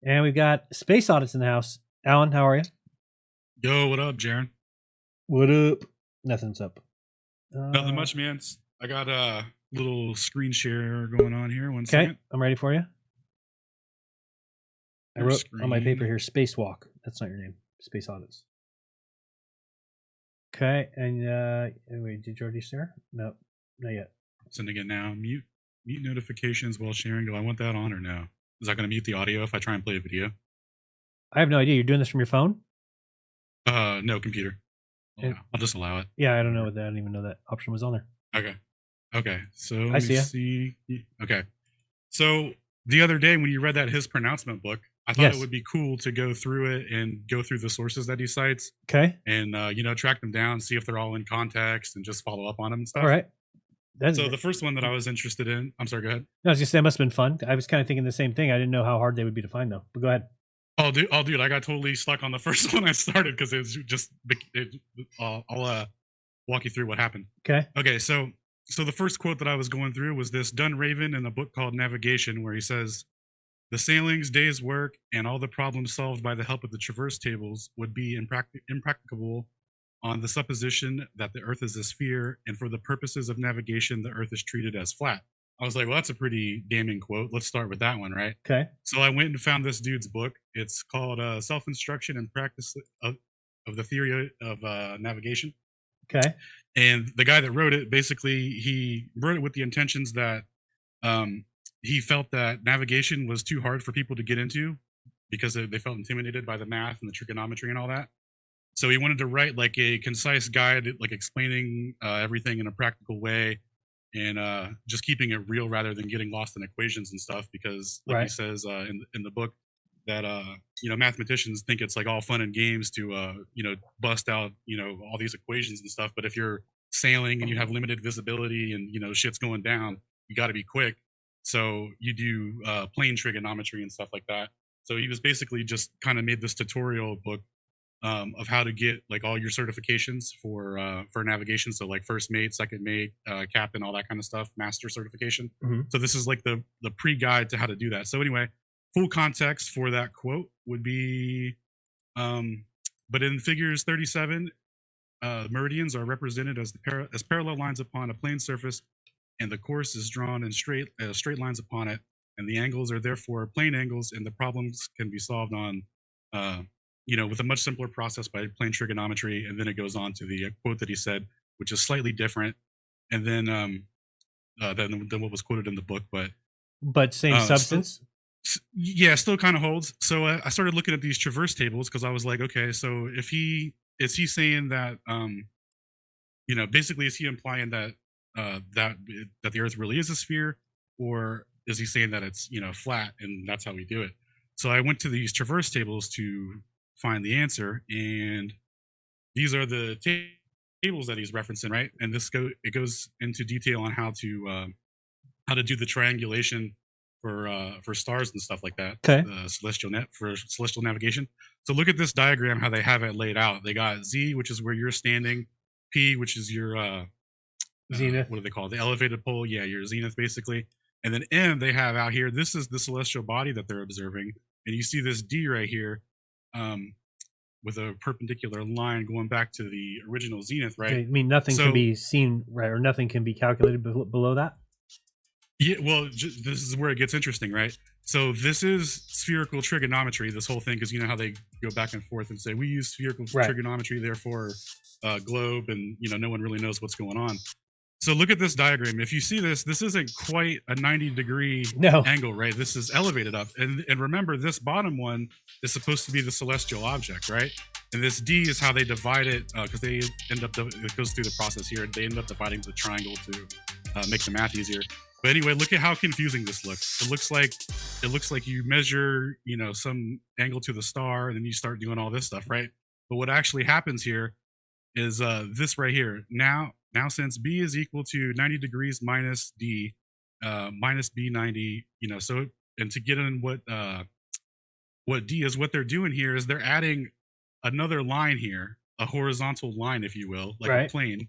And we've got Space Audits in the house. Alan, how are you? Yo, what up, Jaron? What up? Nothing's up. Nothing much, man. I got a little screen share going on here. One Okay, second. I'm ready for you. I wrote on my paper here, Spacewalk. That's not your name. Space Audits. Okay, and wait, did you already share? No, not yet. Sending it now. Mute notifications while sharing. Do I want that on or no? Is that going to mute the audio if I try and play a video? I have no idea. You're doing this from your phone? No, computer. I'll just allow it. Yeah, I don't know what that. I didn't even know that option was on there. Okay. So I see. Okay. So the other day when you read that his pronouncement book, I thought it would be cool to go through it and go through the sources that he cites. Okay. And track them down, see if they're all in context, and just follow up on them and stuff. All right. So the first one that I was interested in, I'm sorry, go ahead. No, I was just saying, that must have been fun. I was kind of thinking the same thing. I didn't know how hard they would be to find, though. But go ahead. Oh, dude, I got totally stuck on the first one I started because it was just. I'll walk you through what happened. Okay. So the first quote that I was going through was this Dunraven in a book called Navigation, where he says, "The sailing's day's work and all the problems solved by the help of the traverse tables would be impracticable on the supposition that the Earth is a sphere, and for the purposes of navigation, the Earth is treated as flat." I was like, well, that's a pretty damning quote. Let's start with that one, right? Okay. So I went and found this dude's book. It's called Self-Instruction and Practice of the Theory of Navigation. Okay. And the guy that wrote it, basically, he wrote it with the intentions that he felt that navigation was too hard for people to get into because they felt intimidated by the math and the trigonometry and all that. So he wanted to write like a concise guide, like explaining everything in a practical way, and just keeping it real rather than getting lost in equations and stuff, because like he says in the book that mathematicians think it's like all fun and games to bust out all these equations and stuff, but if you're sailing and you have limited visibility and shit's going down, you got to be quick, so you do plane trigonometry and stuff like that. So he was basically just kind of made this tutorial book of how to get like all your certifications for navigation. So like first mate, second mate, captain, all that kind of stuff, master certification. Mm-hmm. So this is like the pre-guide to how to do that. So anyway, full context for that quote would be, but in figures 37, meridians are represented as parallel lines upon a plane surface, and the course is drawn in straight lines upon it, and the angles are therefore plane angles, and the problems can be solved on with a much simpler process by plane trigonometry. And then it goes on to the quote that he said, which is slightly different, and then than what was quoted in the book, but same substance. Still kind of holds. So I started looking at these traverse tables because I was like, okay, so is he saying that basically is he implying that that the Earth really is a sphere, or is he saying that it's flat and that's how we do it? So I went to these traverse tables to find the answer, and these are the tables that he's referencing, right? And it goes into detail on how to do the triangulation for stars and stuff like that. Okay. Celestial navigation. So look at this diagram, how they have it laid out. They got Z, which is where you're standing, P, which is your zenith. What do they call it? The elevated pole. Yeah, your zenith basically. And then M they have out here. This is the celestial body that they're observing, and you see this D right here, with a perpendicular line going back to the original zenith, right? Okay, I mean, nothing can be seen, right, or nothing can be calculated below that? Yeah, well, this is where it gets interesting, right? So this is spherical trigonometry, this whole thing, because you know how they go back and forth and say, we use spherical trigonometry, therefore globe, and no one really knows what's going on. So look at this diagram. If you see this isn't quite a 90-degree angle, right? This is elevated up. And remember, this bottom one is supposed to be the celestial object, right? And this D is how they divide it, because they end up, it goes through the process here. They end up dividing the triangle to make the math easier. But anyway, look at how confusing this looks. It looks like you measure, some angle to the star, and then you start doing all this stuff, right? But what actually happens here is this right here. Now, since B is equal to 90 degrees minus D, minus B 90, so, and to get in what D is, what they're doing here is they're adding another line here, a horizontal line, if you will, like a plane,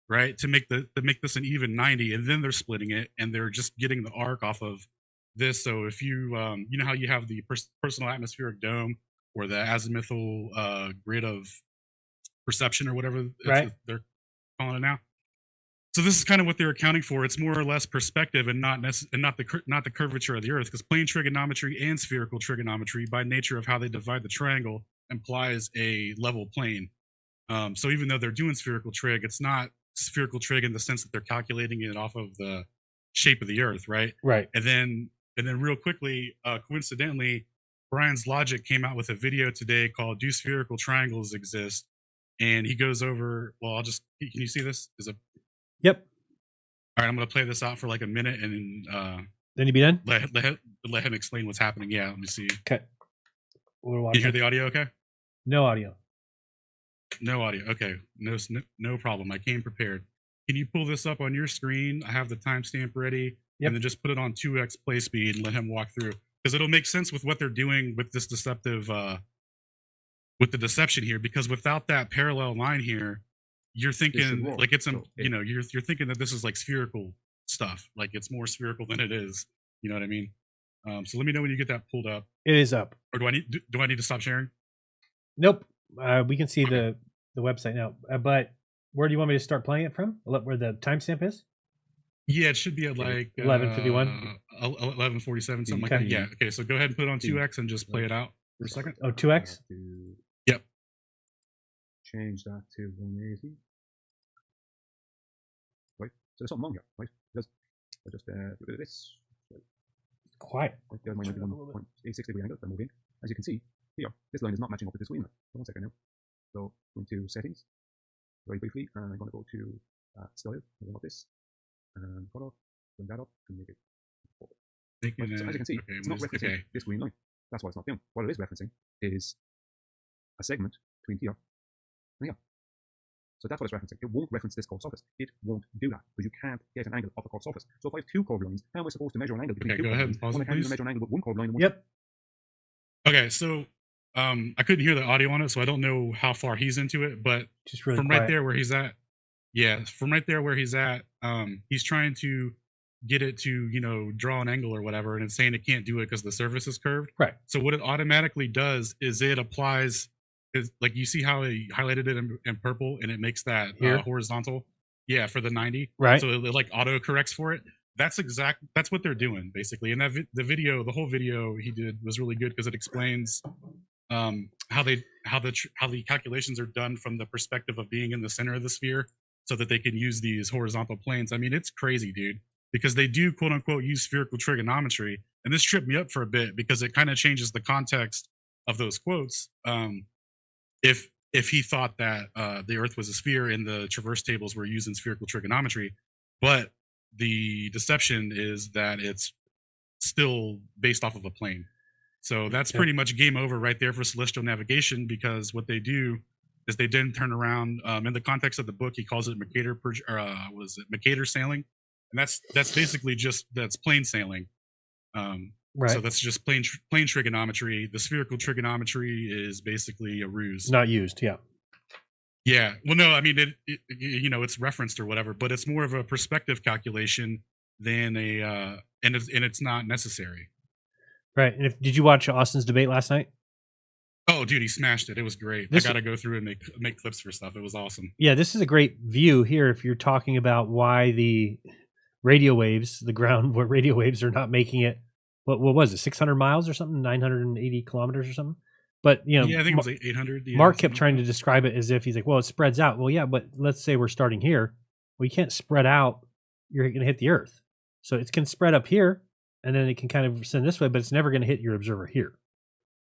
right? To make this an even 90, and then they're splitting it, and they're just getting the arc off of this. So if you you know how you have the personal atmospheric dome or the azimuthal grid of perception or whatever Right. they're calling it now. So this is kind of what they're accounting for. It's more or less perspective and not the curvature of the Earth, because plane trigonometry and spherical trigonometry, by nature of how they divide the triangle, implies a level plane. So even though they're doing spherical trig, it's not spherical trig in the sense that they're calculating it off of the shape of the Earth, right? Right. And then real quickly, coincidentally, Brian's Logic came out with a video today called "Do Spherical Triangles Exist?" And he goes over. Well, can you see this? Is a Yep. All right, I'm going to play this out for like a minute and Then you be done? let him explain what's happening. Yeah, let me see. Okay. Can you hear the audio okay? No audio. No audio. Okay. No problem. I came prepared. Can you pull this up on your screen? I have the timestamp ready. Yep. And then just put it on 2x play speed and let him walk through. Because it'll make sense with what they're doing with this deceptive with the deception here. Because without that parallel line here, you're thinking like it's you know, you're thinking that this is like spherical stuff, like it's more spherical than it is. You know what I mean? So let me know when you get that pulled up. It is up. Or do I need to stop sharing? Nope. We can see the website now. But where do you want me to start playing it from? Where the timestamp is? Yeah, it should be at like 11:51, 11:47, something like that. Yeah. Okay, so go ahead and put it on 2x and just play it out for a second. Oh, 2x? Yep. Change that to 180. Right. So there's something wrong here, right? Because I just get rid of this. Quiet. Right, there's my 91.86 degree angle. I'm moving. As you can see here, this line is not matching up with this green line. One second now. So going to settings very briefly, and I'm going to go to style. I'm going to this and color, bring that up and make it forward. Right, so as you can see, it's not referencing this green line. That's why it's not doing. What it is referencing is a segment between here and here. So that's what it's referencing. It won't reference this curved surface. It won't do that because you can't get an angle off a curved surface. So if I have two curved lines, how am I supposed to measure an angle between two curved lines? Pause when it, I can't even please. measure an angle with one curved line and one. Yep. Okay, so I couldn't hear the audio on it, so I don't know how far he's into it, but Just really from quiet. right there where he's at, he's trying to get it to, you know, draw an angle or whatever, and it's saying it can't do it because the surface is curved. Right. So what it automatically does is it applies, is like you see how he highlighted it in purple, and it makes that horizontal, yeah, for the 90. Right. So it like auto corrects for it. That's what they're doing basically. And that the whole video he did was really good because it explains how the calculations are done from the perspective of being in the center of the sphere, so that they can use these horizontal planes. I mean, it's crazy, dude, because they do quote unquote use spherical trigonometry, and this tripped me up for a bit because it kind of changes the context of those quotes. If he thought that the Earth was a sphere and the traverse tables were using spherical trigonometry, but the deception is that it's still based off of a plane. So that's pretty much game over right there for celestial navigation, because what they do is they then turn around in the context of the book. He calls it Mercator sailing, and that's basically that's plane sailing. Right. So that's just plain trigonometry. The spherical trigonometry is basically a ruse. Not used. Yeah. Yeah. Well, no, I mean, it you know, it's referenced or whatever, but it's more of a perspective calculation than and it's not necessary. Right. And did you watch Austin's debate last night? Oh, dude, he smashed it. It was great. I got to go through and make clips for stuff. It was awesome. Yeah, this is a great view here if you're talking about why the radio waves, the ground where radio waves are not making it. What was it? 600 miles or something? 980 kilometers or something? But, you know, yeah, I think it was like 800. Yeah, Mark kept trying to describe it as if he's like, well, it spreads out. Well, yeah, but let's say we're starting here. Well, you can't spread out. You're going to hit the Earth. So it can spread up here, and then it can kind of send this way, but it's never going to hit your observer here.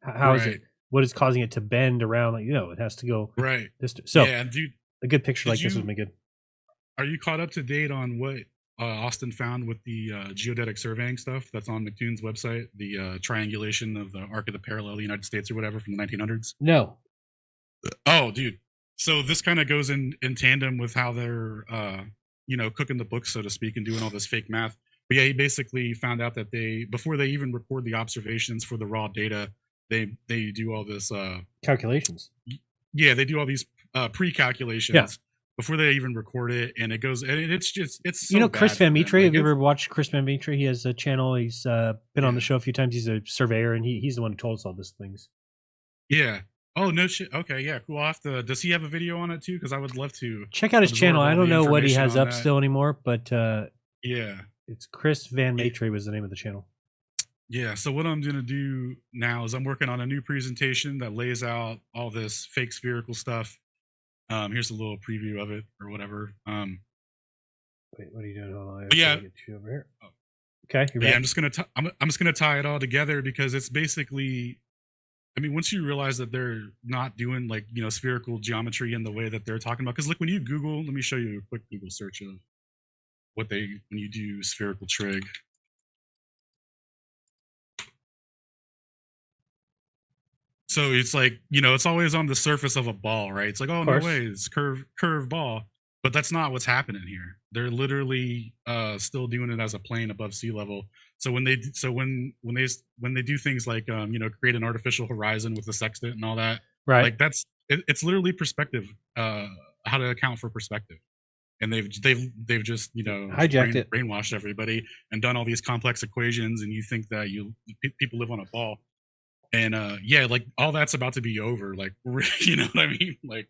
How is it? What is causing it to bend around? Like, you know, it has to go right. So yeah, dude, a good picture like this would be good. Are you caught up to date on what Austin found with the geodetic surveying stuff that's on McToon's website? The triangulation of the arc of the parallel of the United States or whatever from the 1900s? No. Oh, dude. So this kind of goes in tandem with how they're, you know, cooking the books, so to speak, and doing all this fake math. But yeah, he basically found out that before they even record the observations for the raw data, they do all this calculations. Yeah, they do all these pre-calculations before they even record it, and it goes, and it's so you know Chris bad Van for them. Mitre. Like, Have you ever watched Chris Van Mitre? He has a channel. He's been on the Yeah. show a few times. He's a surveyor, and he's the one who told us all these things. Yeah. Oh no shit. Okay, yeah, cool. I'll have to. Does he have a video on it too? Because I would love to Check out his absorb channel. all I don't the know what he information has on up that. still anymore, but Yeah. it's Chris Van Yeah. Mitre was the name of the channel. Yeah. So what I'm gonna do now is I'm working on a new presentation that lays out all this fake spherical stuff. Here's a little preview of it or whatever. Wait, what are you doing? Hold on, I But yeah. have to get you over here. Okay, you're Yeah, back. I'm just gonna tie it all together because it's basically, I mean, once you realize that they're not doing like, you know, spherical geometry in the way that they're talking about, because look, when you Google, let me show you a quick Google search of what when you do spherical trig. So it's like, you know, it's always on the surface of a ball, right? It's like, oh, no way, it's curved ball. But that's not what's happening here. They're literally still doing it as a plane above sea level. So when they do things like you know, create an artificial horizon with the sextant and all that, Right. like it's literally perspective, how to account for perspective. And they've just, you know, hijacked it, brainwashed everybody and done all these complex equations, and you think that people live on a ball. And yeah, like all that's about to be over. Like, you know what I mean? Like,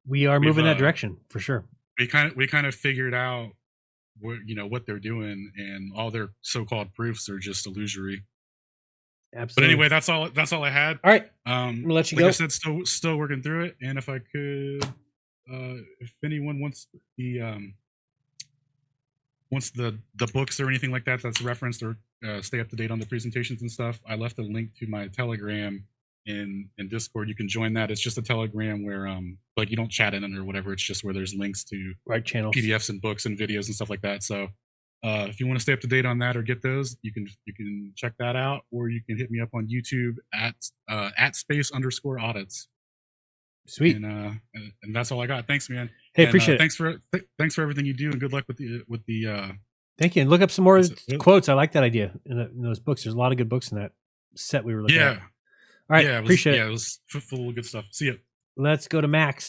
we are moving that direction for sure. We kind of figured out what, you know, what they're doing, and all their so-called proofs are just illusory. Absolutely. But anyway, that's all I had. All right. I'm gonna let you like go. I said, still working through it. And if I could, if anyone wants the books or anything like that that's referenced, or stay up to date on the presentations and stuff, I left a link to my Telegram in Discord. You can join that. It's just a Telegram where like you don't chat in it or whatever. It's just where there's links to channels, PDFs and books and videos and stuff like that. So if you want to stay up to date on that or get those, you can check that out, or you can hit me up on YouTube at @space_audits. Sweet. And that's all I got. Thanks, man. Hey, appreciate it. Thanks for everything you do, and good luck with the Thank you. And look up some more quotes. I like that idea in those books. There's a lot of good books in that set we were looking at. All right. Yeah, appreciate it. Yeah, it was full of good stuff. See ya. Let's go to Max.